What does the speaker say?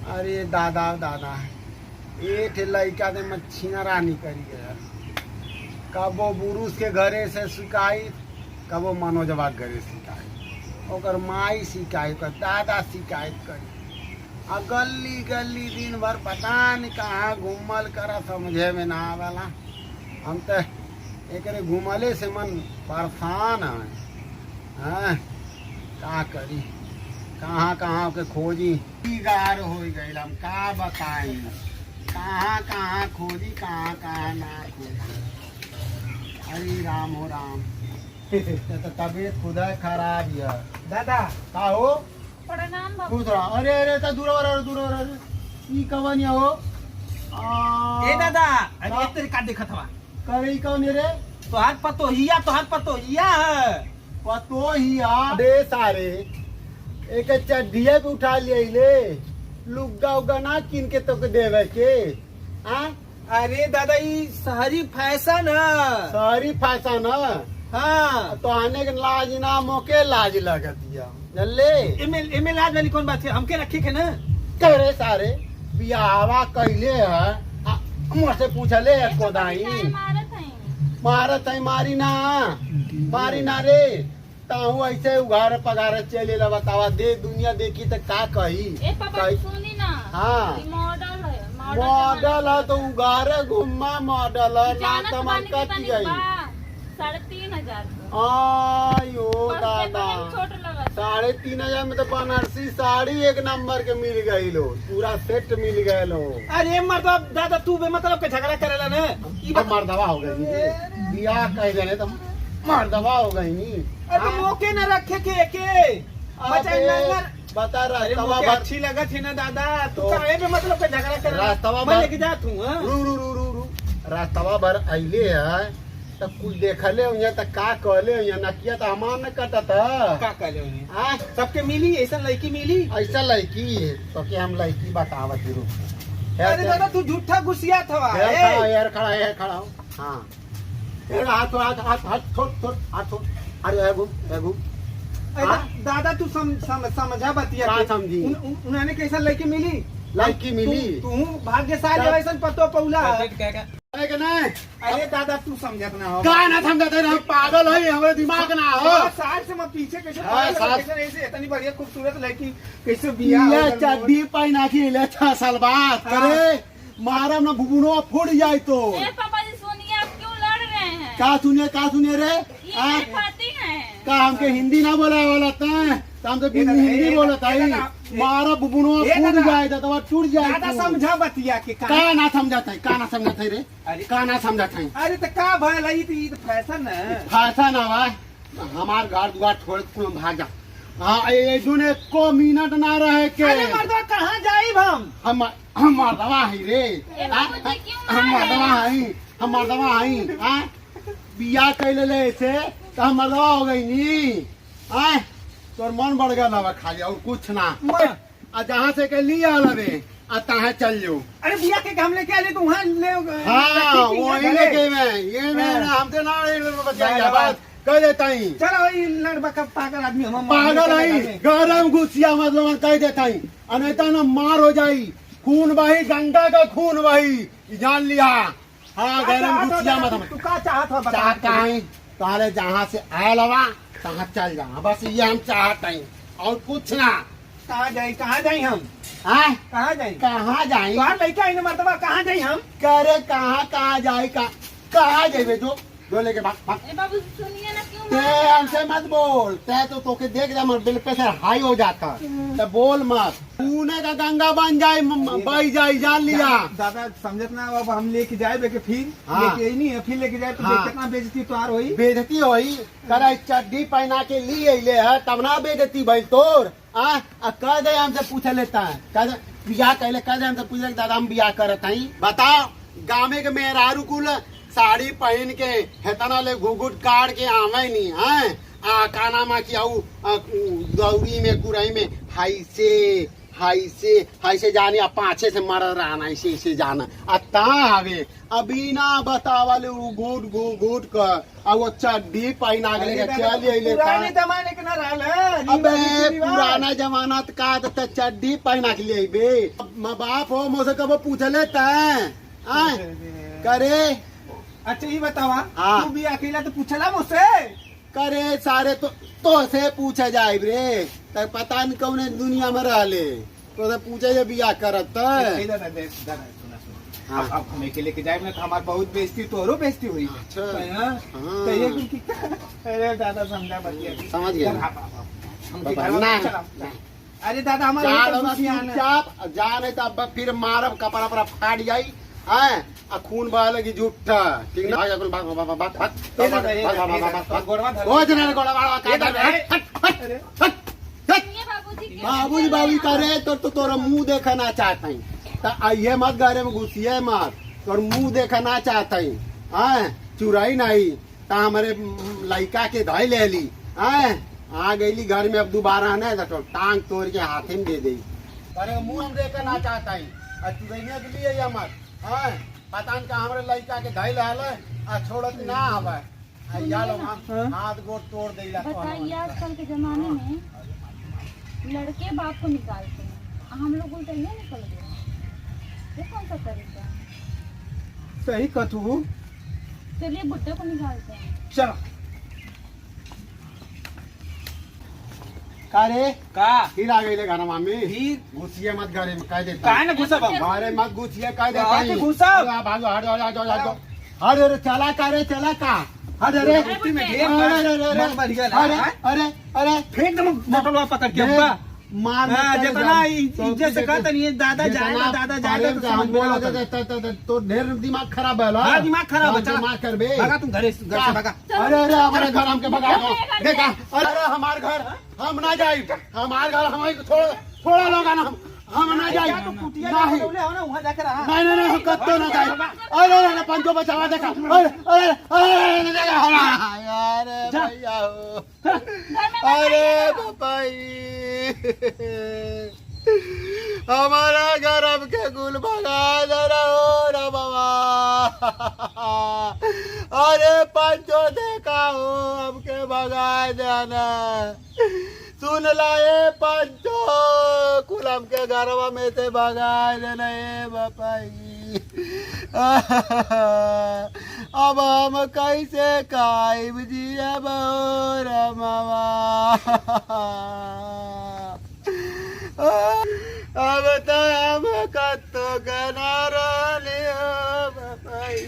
अरे दादा दादा ये ठे लड़का ने मच्छीना रानी करी है। कबो बुरुस के घरे से शिकायत, कबो मनोजवा के घरे शिकायत, ओकर माई शिकायत कर, दादा शिकायत करी। आ गली गली दिन भर पता नहीं कहाँ घूमल करा, समझे में ना आवेला। हम तो एकरे घूमले से मन परेशान है। का करी, कहाँ कहाँ के खोजी, गार हो गई। हम का बताई, कहाँ कहाँ खोजी, कहाँ कहाँ ना खोजी। अरे राम हो राम। तो तबीयत खुद खराब है दादा। का हो? प्रणाम बाबू। खुश रहो। अरे अरे तो दूर ई कवन हो? ए दादा, अरे तेरे का देखत हवा? करे कौन रे? तोहार पतोहिया है। पतो ही दे सारे एक चड्ढिया पे उठा ले लुग्गा उग्गा ना किन के तो देवे के। अरे दादा ये शहरी फैशन है। सारी फैशन है। हाँ तो आने के लाज ना मोके लाज लगतिया जल्ले। एमे लाज वाली कौन बात है? हमके रखे के ना करे सारे बियावा कैले है। मुझसे पूछले कोदाई मारत है। मारी ना रे। ताहू ऐसे उघार पगार चले ला। बतावा दे दुनिया देखी तो का कही। सुनी ना। हाँ मॉडल है। मॉडल है तो उगारे घुमा मॉडल है ना। तमन कट गई 3,500 आयो दादा। 3,500 में तो बनारसी साड़ी एक नंबर के मिल गई लो, पूरा सेट मिल गए लो। अरे मर्दा दादा तू बेमतलब के झगड़ा करेला ना। तो मर्दवा हो गई बियाह कह जाने तो मर्दवा हो गई नी। अरे मौके न रखे के बता रास्तवा अच्छी लगत है ना दादा। तू काहे पे मतलब के झगड़ा कर रास्तवा मैं लेके जात हूं। रू रास्तवा भर अइले है तो कुछ देखले हुए तो का कहले हुए नकिया तो हमार न कटत का कहले हुए। सबके मिली ऐसा लड़की मिली? ऐसा लड़की तो के हम लड़की बतावत जरूर। अरे दादा तू झूठा गुस्सिया था। यार खड़ा हो। हाँ हाथ छोड़। अरे घूम दादा तू समझा बतिया समझी। उन्होंने कैसा लड़की मिली? लड़की मिली तू भाग्यशाली वैसा पतो पौला। अरे दादा तू समझत ना हो का ना समझते हम पागल है, हमारे दिमाग ना हो। साल से मैं पीछे कैसे कैसे इतनी बढ़िया खूबसूरत लड़की कैसे बिया चड्डी पहना के 6 साल बाद करे मारा ना भुगुनो फूट जाए तो। पापा जी सुनिए, आप क्यों लड़ रहे हैं? का सुनिए रे? का हमके हिंदी ना बोला तो हम तो हिंदी बोलता है। मारा बुबुनो फूट जाए तो टूट जाए। समझा बतिया के का ना समझाता है रे? का ना समझाता है? अरे तो का भलाई थी फैशन है। फैशन हवा हमार घर दुआर छोड़ कुल भाग जा। हाँ ये जोने को मिनट ना रहे के। अरे मर्दवा कहाँ जाइब हम मर्दवा है रे। हम मर्दवा है। बिया कैले ले से तो हम मर्दवा हो गई नी। तोर मन बढ़ गया लवा खाली और कुछ ना। जहाँ से के लिया लवे तहाँ चल जो। अरे बिया के हम लेके आले तो वहाँ ले। हाँ वही लेके मैं हमसे ना बचाया बात कह देता ही। चलो वही लड़का का पागल आदमी हम पागल है गरम गुस्सिया मतलब कह देता ही। अनेता ना मार हो जाई। खून बही, गंगा का खून बही, जान लिया। हाँ गरम गुस्सिया मत। तू का चाहत है तारे जहाँ से आया लवा तहाँ चल जा। बस ये हम चाहते हैं और कुछ ना। कहाँ जाई हम? कहाँ जाई? लड़का है ना मर्दवा, कहाँ जाई हम? करे कहाँ जाए कहाँ जाए जो लेके बाबू सुनिए ना, क्यों ते हमसे मत बोल। ते तो तोके देख जा दिल पे से हाई हो जाता तो बोल मत। तूने का गंगा बन जाए बह जाए, जान लिया। दादा समझत ना अब हम लेके जाए फिर लेके नहीं है। फिर लेके जाए तो कितना बेइज्जती तो बेइज्जती होई। करे चड्डी पहना के लिए ले है तब ना बेइज्जती भाई तोर। कह दे हमसे पूछ लेता है कह दे बियाह कहले कह दे हमसे पूछ दादा हम बियाह करत हई। बताओ गाँव के मेहरारू कुल साड़ी पहन के हेतना ले घुघुट काट के आवे नहीं है। का नाम की दौरी में कुरई में हाई से हाई से जाने अब पाछे से मर रहना ऐसे ऐसे जाना अता आवे अभी ना बतावले वो गोट का अब वो चड्डी पहना गले चल अइले पुराने जमाने के ना रहल है अबे पुराना जमाना का त चड्डी पहना के लिए बे माँ बाप हो मुझसे कब पूछले तैं करे अच्छा ये बतावा हाँ। तू भी अकेला तो पूछला मुझसे करे सारे तो से पूछे जाए रे तक पता नहीं कौन दुनिया में रहले तो से पूछे जे बिया करत दादा सुना सुना हाँ। अब हमें के लेके जाए ना तो हमारी बहुत बेइज्जती तोरो बेइज्जती हुई अच्छा। हाँ। हाँ। तो ये क्योंकि अरे दादा समझा बतिया समझ गया। चल, हाँ, हम बाबा, घर वाले ना। चला। अरे दादा हमारे चुपचाप जाने तब फिर मारब कपड़ा पर फाट जाई हैं आ खून बह लगी झूठा ठीक ना भाग भाग भाग भाग ओ जना गोड़ा वाला का सुनिए बाबूजी क्या बाबूजी बाबू करे तो तोरा मुंह देखना चाहता ही तो आइए मत घरे में घुसिए मत तोर मुंह देखना चाहता ही हैं चुराई नहीं ता हमारे लड़का के धाई ले ली हैं आ गईली घर में अब दोबारा नहीं तो टांग तोड़ के हाथे में दे दी अरे मुंह हम देखना चाहता ही चुरैया के लिए या मत हैं पता नहीं का हमारे लड़का के धाई ले आ छोड़त ना हवे या लोग हाथ गोड़ तोड़ देला बताइए आजकल के जमाने में लड़के बाप को निकालते हैं हम लोग उल्टे नहीं निकल गए ये कौन सा तरीका है सही कथू चलिए बुट्टे को निकालते हैं चलो का रे का फिर आ गई घर मामी फिर घुसिए मत घरे में कह देता काहे ना घुसा बाबू घरे मत घुसिए कह देता कहाँ के घुसाव? भागो हट अरे चला का रे चला का हट रे मिट्टी में ढेर अरे मन भर गया अरे अरे अरे फेंक दम मोटरवा पकड़ के हमका मार हाँ, जितना इज्जत से कहता नहीं है दादा जाएगा दादा जाएगा तो समझ में बोला आता। तो ढेर दिमाग खराब है हाँ, दिमाग खराब है, चला। दिमाग कर बे भागा तुम घर से भागा अरे अरे हमारे घर हमके भगा दो देखा अरे हमारे घर हम ना जाए हमारे घर हमारे थोड़ा लोग ना हम ना जाए क्या तो कुटिया नहीं बोले हो ना वहाँ जाकर रहा नहीं हम कत्तो ना जाए अरे अरे पंचो बचावा देखा अरे अरे अरे देखा अरे भैया हो अरे पापाई हमारा घर हमके गुल भगा दे रहो रे बाबा अरे पंचो देखा हो हमके भगा देना सुन लाए पंचो कुलम के घरवा में से भगा देना बापाई अब हम कैसे कायब जिया बोरा मामा अब तो हम कत्तो गनारा लियो बापाई